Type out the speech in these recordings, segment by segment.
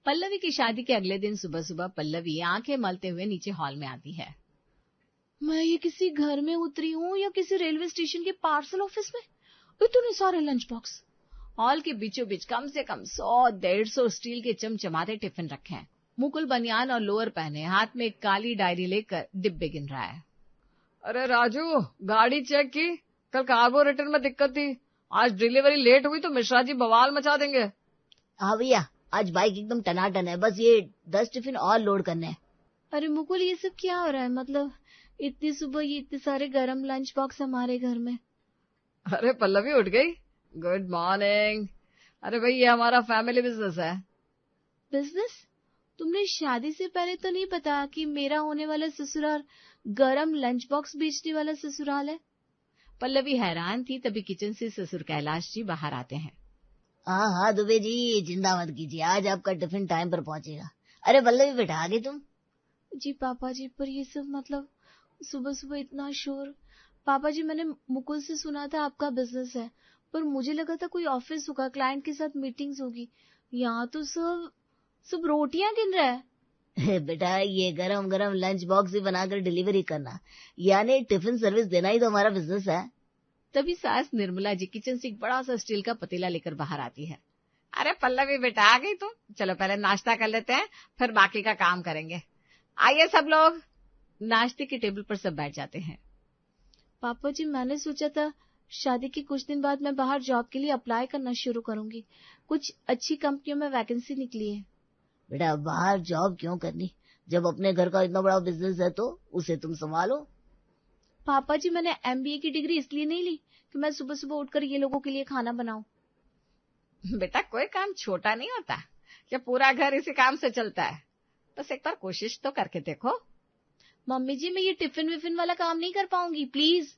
पल्लवी की शादी के अगले दिन सुबह सुबह पल्लवी आंखें मलते हुए नीचे हॉल में आती है। मैं ये किसी घर में उतरी हूँ या किसी रेलवे स्टेशन के पार्सल ऑफिस में? इतने सारे लंच बॉक्स। हॉल के बीचों बीच कम से कम 100-150 स्टील के चमचमाते टिफिन रखे हैं। मुकुल बनियान और लोअर पहने हाथ में एक काली डायरी लेकर डिब्बे गिन रहा है। अरे राजू, गाड़ी चेक की? कल कार्गो रिटर्न में दिक्कत थी, आज डिलीवरी लेट हुई तो मिश्रा जी बवाल मचा देंगे। हाँ भैया, आज बाइक एकदम टनाटन है, बस ये 10 टिफिन और लोड करने हैं। अरे मुकुल, ये सब क्या हो रहा है? मतलब इतनी सुबह ये इतने सारे गरम लंच बॉक्स हमारे घर में। अरे पल्लवी उठ गई, गुड मॉर्निंग। अरे भाई, ये हमारा फैमिली बिजनेस है। बिजनेस? तुमने शादी से पहले तो नहीं बताया कि मेरा होने वाला ससुराल गरम लंच बॉक्स बेचने वाला ससुराल है? पल्लवी हैरान थी, तभी किचन से ससुर कैलाश जी बाहर आते हैं। हाँ हाँ दुबे जी, चिंता मत कीजिए, आज आपका टिफिन टाइम पर पहुंचेगा। अरे पल्लवी बेटा, आ गई तुम? जी पापा जी, पर ये सब मतलब सुबह सुबह इतना शोर। पापा जी, मैंने मुकुल से सुना था आपका बिजनेस है, पर मुझे लगा था कोई ऑफिस होगा, क्लाइंट के साथ मीटिंग्स होगी। यहाँ तो सब रोटियां गिन रहा है। बेटा, ये गरम गरम लंच बॉक्स ही बनाकर डिलीवरी करना, यानी टिफिन सर्विस देना ही तो हमारा बिजनेस है। तभी सास निर्मला जी किचन से एक बड़ा सा स्टील का पतीला लेकर बाहर आती है। अरे पल्लवी बेटा, आ गई तुम? चलो पहले नाश्ता कर लेते हैं, फिर बाकी का काम करेंगे। आइए सब लोग। नाश्ते के टेबल पर सब बैठ जाते हैं। पापा जी, मैंने सोचा था शादी के कुछ दिन बाद मैं बाहर जॉब के लिए अप्लाई करना शुरू करूंगी। कुछ अच्छी कंपनियों में वैकेंसी निकली है। बेटा, बाहर जॉब क्यों करनी, जब अपने घर का इतना बड़ा बिजनेस है तो उसे तुम संभालो। पापा जी, मैंने MBA की डिग्री इसलिए नहीं ली कि मैं सुबह सुबह उठकर ये लोगों के लिए खाना बनाऊं। बेटा, कोई काम छोटा नहीं होता कि पूरा घर इसी काम से चलता है। बस एक बार कोशिश तो करके देखो। मम्मी जी, मैं ये टिफिन विफिन वाला काम नहीं कर पाऊंगी, प्लीज।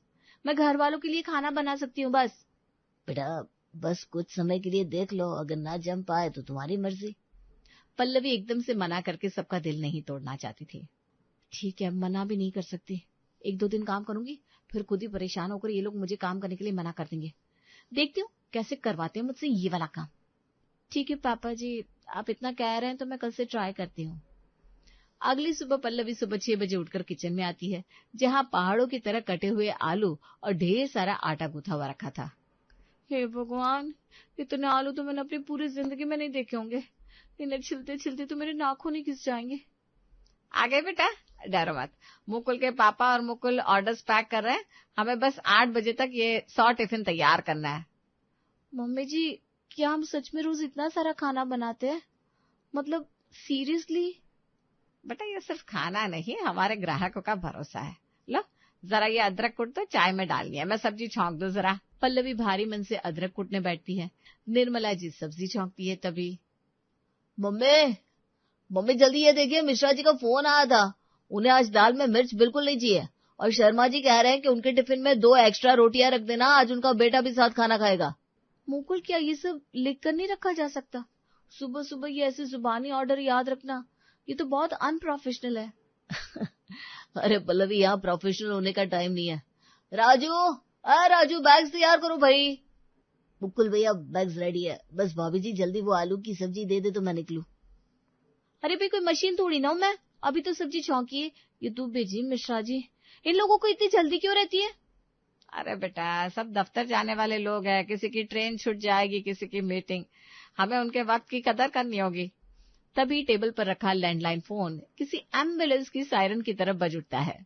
मैं घर वालों के लिए खाना बना सकती हूँ बस। बेटा, बस कुछ समय के लिए देख लो, अगर ना जम पाए तो तुम्हारी मर्जी। पल्लवी एकदम से मना करके सबका दिल नहीं तोड़ना चाहती थी। ठीक है, मना भी नहीं कर सकती। 1-2 दिन काम करूंगी, फिर खुद ही परेशान होकर ये लोग मुझे काम करने के लिए मना कर देंगे। देखती हूँ कैसे करवाते हैं मुझसे ये वाला काम। ठीक है पापा जी, आप इतना कह रहे हैं तो मैं कल से ट्राई करती हूँ। अगली सुबह पल्लवी सुबह 6 बजे उठकर किचन में आती है, जहाँ पहाड़ों की तरह कटे हुए आलू और ढेर सारा आटा गूथा हुआ रखा था। हे भगवान, इतने आलू तो मैंने अपनी पूरी जिंदगी में नहीं देखे होंगे। इन्हें छिलते छिलते तो मेरे नाखून ही घिस जाएंगे। आ गए बेटा, डरो मत। मुकुल के पापा और मुकुल ऑर्डर्स पैक कर रहे हैं, हमें बस 8 बजे तक ये 100 टिफिन तैयार करना है। मम्मी जी, क्या हम सच में रोज इतना सारा खाना बनाते हैं? मतलब सीरियसली? बेटा, ये सिर्फ खाना नहीं, हमारे ग्राहकों का भरोसा है। लो जरा ये अदरक कूट तो चाय में डालनी है, मैं सब्जी छौंक दूं जरा। पल्लवी भारी मन से अदरक कूटने बैठती है। निर्मला जी सब्जी छौंकती है। तभी मम्मी जल्दी ये देखिए, मिश्रा जी का फोन आया था। उन्हें आज दाल में मिर्च बिल्कुल नहीं चाहिए, और शर्मा जी कह रहे हैं कि उनके टिफिन में 2 एक्स्ट्रा रोटियां रख देना, आज उनका बेटा भी साथ खाना खाएगा। मुकुल, क्या ये सब लिख कर नहीं रखा जा सकता? सुबह सुबह ये ऐसे जुबानी ऑर्डर याद रखना, ये तो बहुत अनप्रोफेशनल है। अरे पल्लवी, यहाँ प्रोफेशनल होने का टाइम नहीं है। राजू, बैग्स तैयार करो भाई। मुकुल भैया, बैग्स रेडी है, बस भाभी जी जल्दी वो आलू की सब्जी दे दे तो मैं निकलूं। अरे भाई, कोई मशीन थोड़ी ना हूं मैं, अभी तो सब्जी छौंकी है। ये तू भेजी मिश्रा जी, इन लोगों को इतनी जल्दी क्यों रहती है? अरे बेटा, सब दफ्तर जाने वाले लोग हैं, किसी की ट्रेन छूट जाएगी, किसी की मीटिंग, हमें उनके वक्त की कदर करनी होगी। तभी टेबल पर रखा लैंडलाइन फोन किसी एम्बुलेंस की सायरन की तरफ बज उठता है।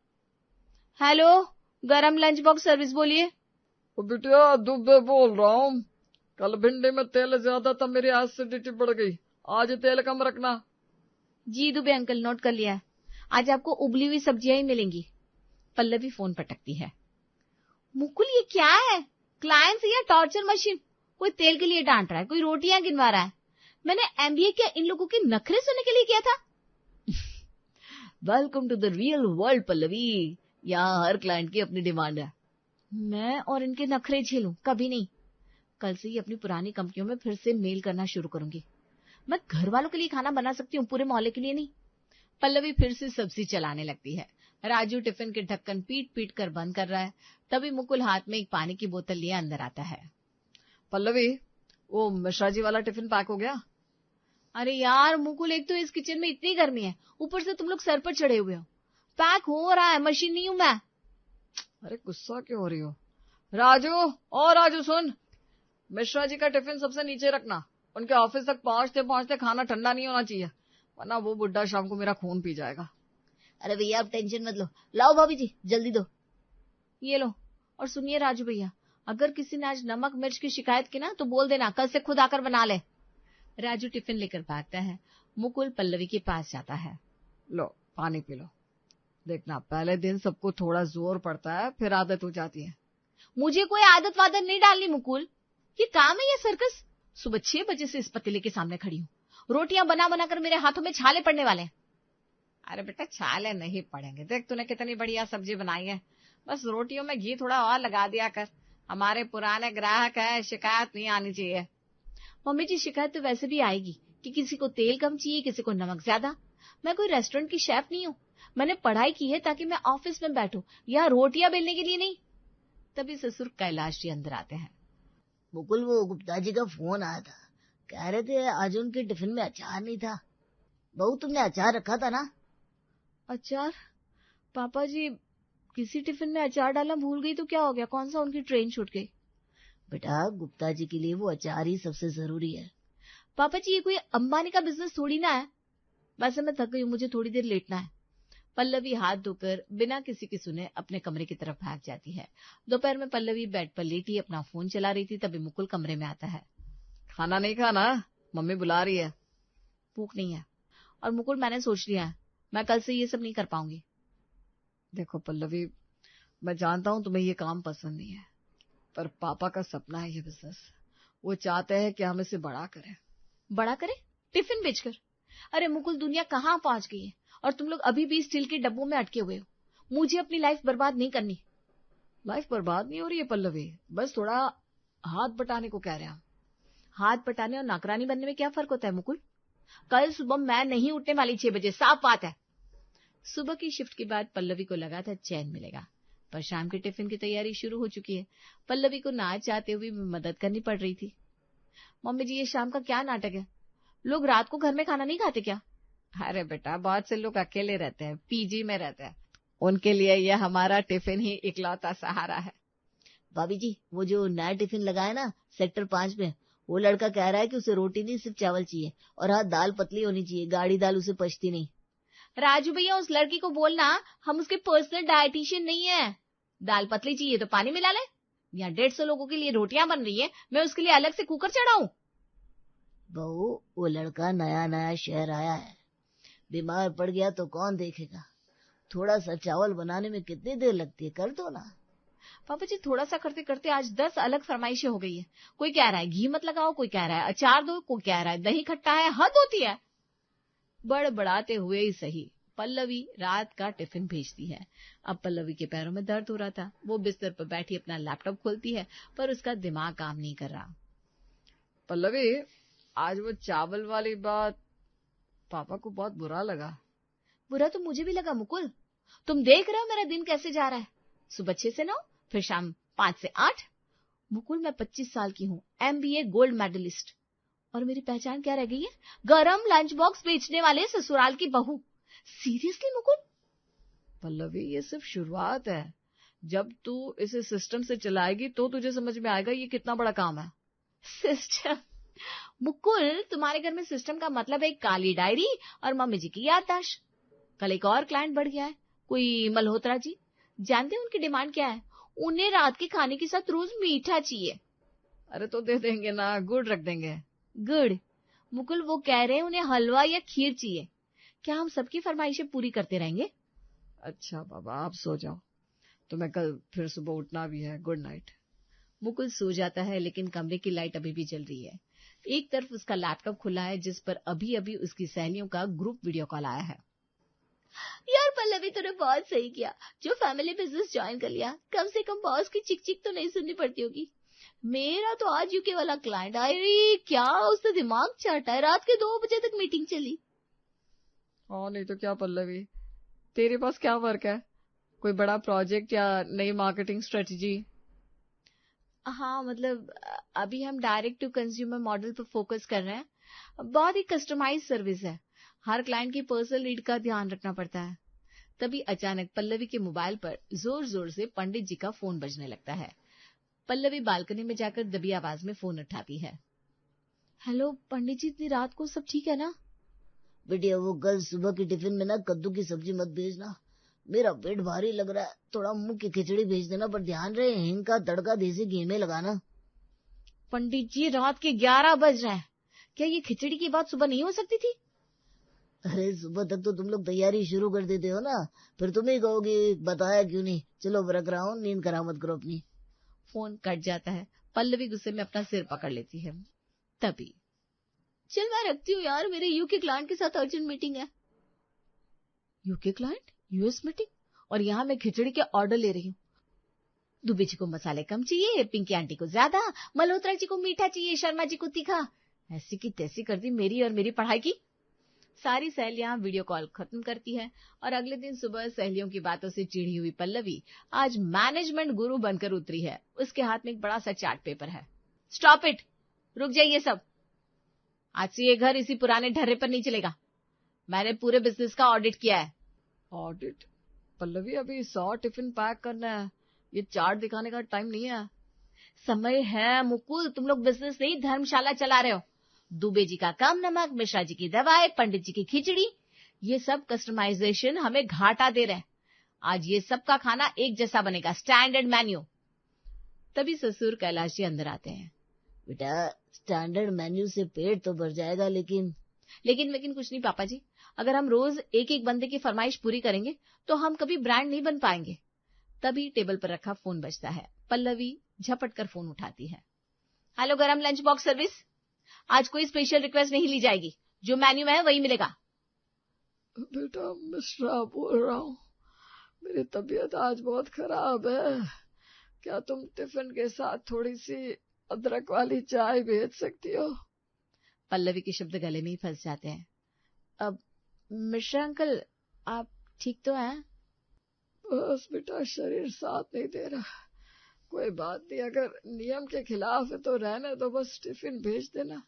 हेलो, गरम लंच बॉक्स सर्विस बोलिए। बिटिया, दुबे बोल रहा हूँ। कल भिंडी में तेल ज्यादा था, मेरी एसिडिटी बढ़ गई, आज तेल कम रखना। जी दुबे अंकल, नोट कर लिया है। आज आपको उबली हुई सब्जियां ही मिलेंगी। पल्लवी फोन पटकती है। मुकुल, ये क्या है? क्लाइंट्स या टॉर्चर मशीन? कोई तेल के लिए डांट रहा है, कोई रोटियां गिनवा रहा है। मैंने MBA क्या इन लोगों के नखरे सुनने के लिए किया था? Welcome to the real world Pallavi, यहाँ हर क्लाइंट की अपनी डिमांड है। मैं और इनके नखरे झेलूं? कभी नहीं। कल से ही अपनी पुरानी कंपनियों में फिर से मेल करना शुरू करूंगी। मैं घर वालों के लिए खाना बना सकती हूँ, पूरे मोहल्ले के लिए नहीं। पल्लवी फिर से सब्जी चलाने लगती है। राजू टिफिन के ढक्कन पीट पीट कर बंद कर रहा है। तभी मुकुल हाथ में एक पानी की बोतल लिए अंदर आता है। पल्लवी, वो मिश्रा जी वाला टिफिन पैक हो गया? अरे यार मुकुल, एक तो इस किचन में इतनी गर्मी है, ऊपर से तुम लोग सर पर चढ़े हुए हो। पैक हो रहा है, मशीन नहीं हूं मैं। अरे गुस्सा क्यों हो रही हो? राजू, ओ राजू सुन, मिश्रा जी का टिफिन सबसे नीचे रखना। उनके ऑफिस तक पहुंचते पहुंचते खाना ठंडा नहीं होना चाहिए, वरना वो बुड्ढा शाम को मेरा खून पी जाएगा। अरे भैया आप टेंशन मत लो, लाओ भाभी जी जल्दी दो। ये लो। और सुनिए राजू भैया, अगर किसी ने आज नमक मिर्च की शिकायत की ना तो बोल देना कल से खुद आकर बना ले। राजू टिफिन लेकर भागता है। मुकुल पल्लवी के पास जाता है। लो पानी पी लो। देखना पहले दिन सबको थोड़ा जोर पड़ता है, फिर आदत हो जाती है। मुझे कोई आदत वादत नहीं डालनी मुकुल, ये काम है या सर्कस? सुबह 6 बजे से इस पतीले के सामने खड़ी हूँ, रोटियां बना बना कर मेरे हाथों में छाले पड़ने वाले हैं। अरे बेटा छाले नहीं पड़ेंगे, देख तूने कितनी बढ़िया सब्जी बनाई है, बस रोटियों में घी थोड़ा और लगा दिया कर। हमारे पुराने ग्राहक है, शिकायत नहीं आनी चाहिए। मम्मी जी शिकायत तो वैसे भी आएगी कि किसी को तेल कम चाहिए, किसी को नमक ज्यादा। मैं कोई रेस्टोरेंट की शेफ नहीं हूँ, मैंने पढ़ाई की है ताकि मैं ऑफिस में बैठूं, या रोटियां बेलने के लिए नहीं। तभी ससुर कैलाश जी अंदर आते हैं। मुकुल वो गुप्ता जी का फोन आया था, कह रहे थे आज उनके टिफिन में अचार नहीं था। बहू तुमने अचार रखा था ना? अचार? पापा जी किसी टिफिन में अचार डालना भूल गई तो क्या हो गया, कौन सा उनकी ट्रेन छूट गई? बेटा गुप्ता जी के लिए वो अचार ही सबसे जरूरी है। पापा जी ये कोई अंबानी का बिजनेस थोड़ी ना है। वैसे मैं थक गई हूँ, मुझे थोड़ी देर लेटना है। पल्लवी हाथ धोकर बिना किसी की सुने अपने कमरे की तरफ भाग जाती है। दोपहर में पल्लवी बेड पर लेटी अपना फोन चला रही थी, तभी मुकुल कमरे में आता है। खाना नहीं खाना? मम्मी बुला रही है। भूख नहीं है। और मुकुल मैंने सोच लिया है, मैं कल से ये सब नहीं कर पाऊंगी। देखो पल्लवी, मैं जानता हूँ तुम्हें ये काम पसंद नहीं है, पर पापा का सपना है ये बिजनेस। वो चाहते हैं कि हम इसे बड़ा करें। बड़ा करें? टिफिन बेचकर? अरे मुकुल दुनिया कहाँ पहुंच गई है और तुम लोग अभी भी स्टील के डब्बों में अटके हुए हो। मुझे अपनी लाइफ बर्बाद नहीं करनी। लाइफ बर्बाद नहीं हो रही है पल्लवी, बस थोड़ा हाथ बटाने को कह रहे हैं। हाथ बटाने और नौकरानी बनने में क्या फर्क होता है मुकुल? कल सुबह मैं नहीं उठने वाली 6 बजे, साफ बात है। सुबह की शिफ्ट के बाद पल्लवी को लगा था चैन मिलेगा, पर शाम के टिफिन की तैयारी शुरू हो चुकी है। पल्लवी को ना चाहते हुए भी मदद करनी पड़ रही थी। मम्मी जी ये शाम का क्या नाटक है? लोग रात को घर में खाना नहीं खाते क्या? अरे बेटा बहुत से लोग अकेले रहते हैं, पीजी में रहते हैं, उनके लिए यह हमारा टिफिन ही इकलौता सहारा है। भाभी जी वो जो नया टिफिन लगा है ना सेक्टर 5 में, वो लड़का कह रहा है कि उसे रोटी नहीं सिर्फ चावल चाहिए, और हाँ दाल पतली होनी चाहिए, गाढ़ी दाल उसे पचती नहीं। राजू भैया उस लड़की को बोलना हम उसके पर्सनल डायटिशियन नहीं है। दाल पतली चाहिए तो पानी मिला ले। यहाँ 150 लोगों के लिए रोटियां बन रही है, मैं उसके लिए अलग से कुकर चढ़ाऊं? बहू वो लड़का नया नया शहर आया है, बीमार पड़ गया तो कौन देखेगा। थोड़ा सा चावल बनाने में कितनी देर लगती है, कर दो ना। पापा जी थोड़ा सा करते करते आज 10 अलग फरमाइशें हो गई है। कोई कह रहा है घी मत लगाओ, कोई कह रहा है अचार दो, कोई कह रहा है दही खट्टा है, हद होती है। बड़बड़ाते हुए ही सही पल्लवी रात का टिफिन भेजती है। अब पल्लवी के पैरों में दर्द हो रहा था। वो बिस्तर पर बैठी अपना लैपटॉप खोलती है, पर उसका दिमाग काम नहीं कर रहा। पल्लवी आज वो चावल वाली बात पापा को बहुत बुरा लगा। बुरा तो मुझे भी लगा मुकुल। तुम देख रहे हो मेरा दिन कैसे जा रहा है, सुबह 6 से 9, फिर शाम 5 से 8। मुकुल मैं 25 साल की हूँ, MBA गोल्ड मेडलिस्ट, और मेरी पहचान क्या रह गई है? गरम लंच बॉक्स बेचने वाले ससुराल की बहू। सीरियसली मुकुल? पल्लवी ये सिर्फ शुरुआत है, जब तू इसे सिस्टम से चलाएगी तो तुझे समझ में आएगा ये कितना बड़ा काम है। सिस्टम? मुकुल तुम्हारे घर में सिस्टम का मतलब है एक काली डायरी और मम्मी जी की याददाश्त। कल एक और क्लाइंट बढ़ गया है, कोई मल्होत्रा जी। जानते हैं उनकी डिमांड क्या है? उन्हें रात के खाने के साथ रोज मीठा चाहिए। अरे तो दे देंगे ना, गुड़ रख देंगे। गुड़? मुकुल वो कह रहे हैं उन्हें हलवा या खीर चाहिए। क्या हम सबकी फरमाइशें पूरी करते रहेंगे? अच्छा बाबा आप सो जाओ, तुम्हें कल फिर सुबह उठना भी है। Good night. मुकुल सो जाता है, लेकिन कमरे की लाइट अभी भी जल रही है। एक तरफ उसका लैपटॉप खुला है जिस पर अभी अभी उसकी सहेलियों का ग्रुप वीडियो कॉल आया है। यार पल्लवी तूने बहुत सही किया जो फैमिली बिजनेस ज्वाइन कर लिया, कम से कम बॉस की चिक चिक तो नहीं सुननी पड़ती होगी। मेरा तो आज यूके वाला क्लाइंट आया, क्या उसने दिमाग चाटा है, रात के 2 बजे तक मीटिंग चली। और नहीं तो क्या पल्लवी, तेरे पास क्या वर्क है? कोई बड़ा प्रोजेक्ट या नई मार्केटिंग स्ट्रेटजी? हाँ मतलब अभी हम डायरेक्ट टू कंज्यूमर मॉडल पर फोकस कर रहे हैं, बहुत ही कस्टमाइज सर्विस है, हर क्लाइंट की पर्सनल नीड का ध्यान रखना पड़ता है। तभी अचानक पल्लवी के मोबाइल पर जोर जोर से पंडित जी का फोन बजने लगता है। पल्लवी बालकनी में जाकर दबी आवाज में फोन उठाती है। हेलो पंडित जी, इतनी रात को सब ठीक है ना? बेटिया वो कल सुबह की टिफिन में ना कद्दू की सब्जी मत भेजना, मेरा पेट भारी लग रहा है। थोड़ा मुंह की खिचड़ी भेज देना, पर ध्यान रहे हिंग का तड़का देसी घी में लगाना। पंडित जी रात के 11 बज रहे हैं, क्या ये खिचड़ी की बात सुबह नहीं हो सकती थी? अरे सुबह तक तो तुम लोग तैयारी शुरू कर देते हो ना, फिर तुम ही कहोगे बताया क्यों नहीं। चलो रख रहा हूँ, नींद खराब मत करो अपनी। फोन कट जाता है। पल्लवी गुस्से में अपना सिर पकड़ लेती है। तभी चल मैं रखती हूँ यार, मेरे यूके क्लाइंट के साथ अर्जेंट मीटिंग है। यूके क्लाइंट, यूएस मीटिंग, और यहाँ मैं खिचड़ी के ऑर्डर ले रही हूँ। दुबे जी को मसाले कम चाहिए, पिंकी आंटी को ज्यादा, मल्होत्रा जी को मीठा चाहिए, शर्मा जी को तीखा। ऐसी की तैसी कर दी मेरी और मेरी पढ़ाई की। सारी सहेलियां वीडियो कॉल खत्म करती है और अगले दिन सुबह सहेलियों की बातों से चिढ़ी हुई पल्लवी आज मैनेजमेंट गुरु बनकर उतरी है। उसके हाथ में एक बड़ा सा चार्ट पेपर है। स्टॉप इट, रुक जाइए सब, आज से ये घर इसी पुराने ढर्रे पर नहीं चलेगा। मैंने पूरे बिजनेस का ऑडिट किया है। ऑडिट? पल्लवी अभी 100 टिफिन पैक करना है, ये चार्ट दिखाने का टाइम नहीं है। समय है मुकुल, तुम लोग बिजनेस नहीं धर्मशाला चला रहे हो। दुबे जी का कम नमक, मिश्रा जी की दवाएं, पंडित जी की खिचड़ी, ये सब कस्टमाइजेशन हमें घाटा दे रहे हैं। आज ये सबका खाना एक जैसा बनेगा, स्टैंडर्ड मेन्यू। तभी ससुर कैलाश जी अंदर आते हैं। बेटा स्टैंडर्ड मेन्यू से पेट तो भर जाएगा, लेकिन कुछ नहीं पापा जी, अगर हम रोज एक एक बंदे की फरमाइश पूरी करेंगे तो हम कभी ब्रांड नहीं बन पाएंगे। तभी टेबल पर रखा फोन बजता है। पल्लवी झपट कर फोन उठाती है। हेलो, गरम लंच बॉक्स सर्विस, आज कोई स्पेशल रिक्वेस्ट नहीं ली जाएगी, जो मेन्यू में है वही मिलेगा। बेटा मिश्रा बोल रहा हूँ, मेरी तबीयत आज बहुत खराब है, क्या तुम टिफिन के साथ थोड़ी सी अदरक वाली चाय भेज सकती हो? पल्लवी के शब्द गले में ही फंस जाते हैं। अब मिश्रा अंकल, आप ठीक तो हैं? बस बेटा शरीर साथ नहीं दे रहा। कोई बात नहीं, अगर नियम के खिलाफ है तो रहने दो, बस टिफिन भेज देना।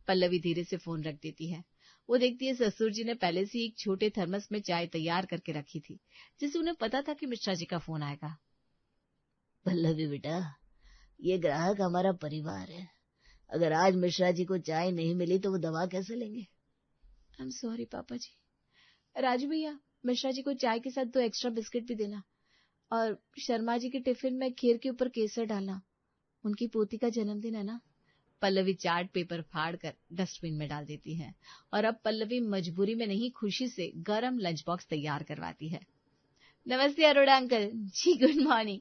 पल्लवी धीरे से फोन रख देती है। वो देखती है ससुर जी ने पहले से एक छोटे थर्मस में चाय तैयार करके रखी थी, जिससे उन्हें पता था कि मिश्रा जी का फोन आएगा। पल्लवी बेटा, ये ग्राहक हमारा परिवार है, अगर आज मिश्रा जी को चाय नहीं मिली तो वो दवा कैसे लेंगे? आई एम सॉरी पापा जी। राजू भैया, मिश्रा जी को चाय के साथ 2 एक्स्ट्रा बिस्किट भी देना, और शर्मा जी के टिफिन में खीर के ऊपर केसर डालना, उनकी पोती का जन्मदिन है ना। पल्लवी चार्ट पेपर फाड़ कर डस्टबिन में डाल देती है और अब पल्लवी मजबूरी में नहीं, खुशी से गरम लंच बॉक्स तैयार करवाती है। नमस्ते अरोड़ा अंकल जी, गुड मॉर्निंग।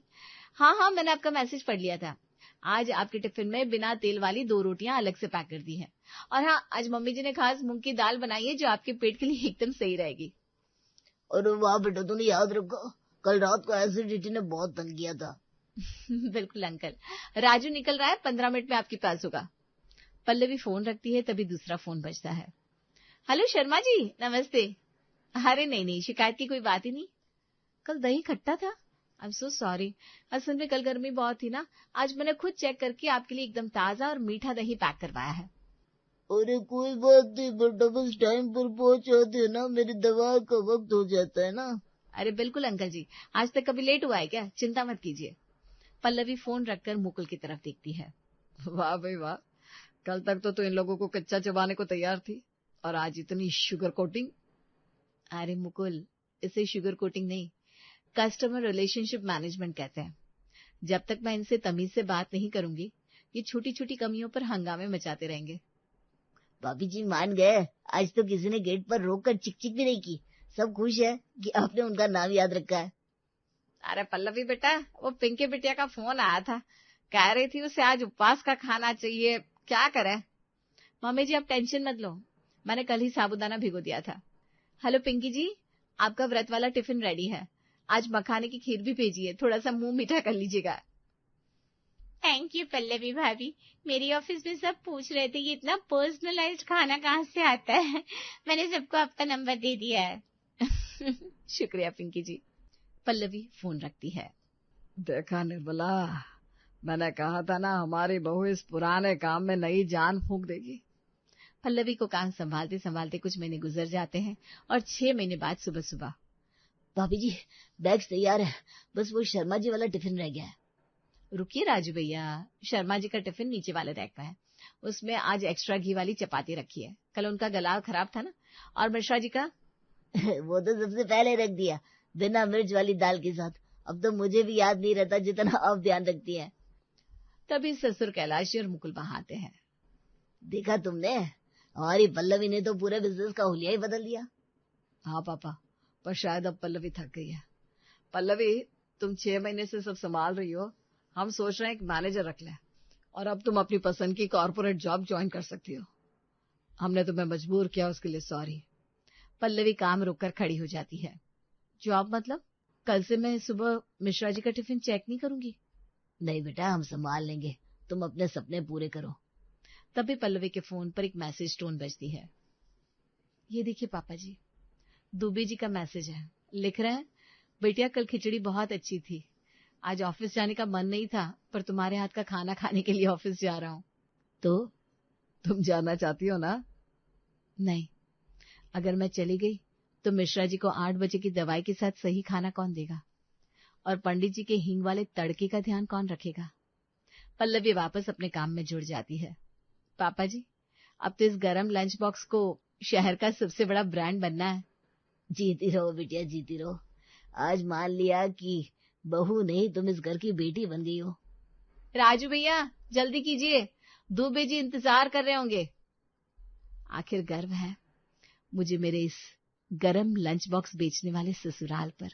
हाँ, मैंने आपका मैसेज पढ़ लिया था। आज आपके टिफिन में बिना तेल वाली 2 रोटियां अलग से पैक कर दी हैं, और हाँ, आज मम्मी जी ने खास मूंग की दाल बनाई है, जो आपके पेट के लिए एकदम सही रहेगी। और वाह बेटा, तूने याद रखो, कल रात को एसिडिटी ने बहुत तंग किया था। बिल्कुल अंकल, राजू निकल रहा है, 15 मिनट में आपके पास होगा। पल्लवी फोन रखती है, तभी दूसरा फोन बजता है। हेलो शर्मा जी, नमस्ते। अरे नहीं, शिकायत की कोई बात ही नहीं, कल दही खट्टा था। आई एम सो सॉरी, असल में कल गर्मी बहुत थी ना, आज मैंने खुद चेक करके आपके लिए एकदम ताजा और मीठा दही पैक करवाया है। अरे कोई बात नहीं बेटा, बस टाइम पर पहुंचाते ना, मेरी दवा का वक्त हो जाता है ना। अरे बिल्कुल अंकल जी, आज तक कभी लेट हुआ है क्या? चिंता मत कीजिए। पल्लवी फोन रखकर मुकुल की तरफ देखती है। वाह भाई वाह, कल तक तो इन लोगों को कच्चा चबाने को तैयार थी, और आज इतनी शुगर कोटिंग। अरे मुकुल, इसे शुगर कोटिंग नहीं, कस्टमर रिलेशनशिप मैनेजमेंट कहते हैं। जब तक मैं इनसे तमीज से बात नहीं करूंगी, ये छोटी छोटी कमियों पर हंगामे मचाते रहेंगे। भाभी जी मान गए, आज तो किसी ने गेट पर रोककर चिक चिक भी नहीं की, सब खुश है कि आपने उनका नाम याद रखा है। अरे पल्लवी बेटा, वो पिंकी बिटिया का फोन आया था, कह रही थी उसे आज उपवास का खाना चाहिए, क्या करे। मम्मी जी आप टेंशन मत लो, मैंने कल ही साबूदाना भिगो दिया था। हेलो पिंकी जी, आपका व्रत वाला टिफिन रेडी है, आज मखाने की खीर भी भेजिए, थोड़ा सा मुंह मीठा कर लीजिएगा। थैंक यू पल्लवी भाभी, मेरी ऑफिस में सब पूछ रहे थे ये इतना पर्सनलाइज्ड खाना कहाँ से आता है, मैंने सबको आपका नंबर दे दिया है। शुक्रिया पिंकी जी। पल्लवी फोन रखती है। देखा निर्मला, मैंने कहा था ना, हमारी बहू इस पुराने काम में नई जान फूंक देगी। पल्लवी को काम संभालते संभालते कुछ महीने गुजर जाते हैं और 6 महीने बाद सुबह सुबह, भाभी जी बैग्स तैयार है, बस वो शर्मा जी वाला टिफिन रह गया है। रुकिए राजू भैया, शर्मा जी का टिफिन नीचे वाले रैक में है, उसमें आज एक्स्ट्रा घी वाली चपाती रखी है, कल उनका गला खराब था ना। और मिश्रा जी का वो तो सबसे पहले रख दिया, बिना मिर्च वाली दाल के साथ। अब तो मुझे भी याद नहीं रहता जितना आप ध्यान रखती हैं। तभी ससुर कैलाशी और मुकुल वहां आते हैं। देखा तुमने, हमारी पल्लवी ने तो पूरे बिजनेस का हुलिया ही बदल दिया। हाँ पापा, पर शायद अब पल्लवी थक गई है। पल्लवी, तुम 6 महीने से सब संभाल रही हो, हम सोच रहे हैं एक मैनेजर रख लें, और अब तुम अपनी पसंद की कॉर्पोरेट जॉब ज्वाइन कर सकती हो। हमने तुम्हें मजबूर किया, उसके लिए सॉरी। पल्लवी काम रोककर खड़ी हो जाती है। जॉब मतलब? कल से मैं सुबह मिश्रा जी का टिफिन चेक नहीं करूंगी। नहीं बेटा, हम संभाल लेंगे, तुम अपने सपने पूरे करो। तभी पल्लवी के फोन पर एक मैसेज टोन बजती है। ये देखिए पापा जी, दुबे जी का मैसेज है। लिख रहे हैं, बेटिया कल खिचड़ी बहुत अच्छी थी, आज ऑफिस जाने का मन नहीं था, पर तुम्हारे हाथ का खाना खाने के लिए ऑफिस जा रहा हूं। तो तुम जाना चाहती हो ना? नहीं, अगर मैं चली गई तो मिश्रा जी को 8 बजे की दवाई के साथ सही खाना कौन देगा, और पंडित जी के हींग वाले तड़के का ध्यान कौन रखेगा। पल्लवी वापस अपने काम में जुड़ जाती है। पापा जी, अब तो इस गरम लंच बॉक्स को शहर का सबसे बड़ा ब्रांड बनना है। जीती रहो बिटिया, जीती रहो। आज मान लिया कि बहू नहीं, तुम इस घर की बेटी बन गई हो। राजू भैया जल्दी कीजिए, दुबे जी इंतजार कर रहे होंगे। आखिर गर्व है मुझे मेरे इस गरम लंच बॉक्स बेचने वाले ससुराल पर।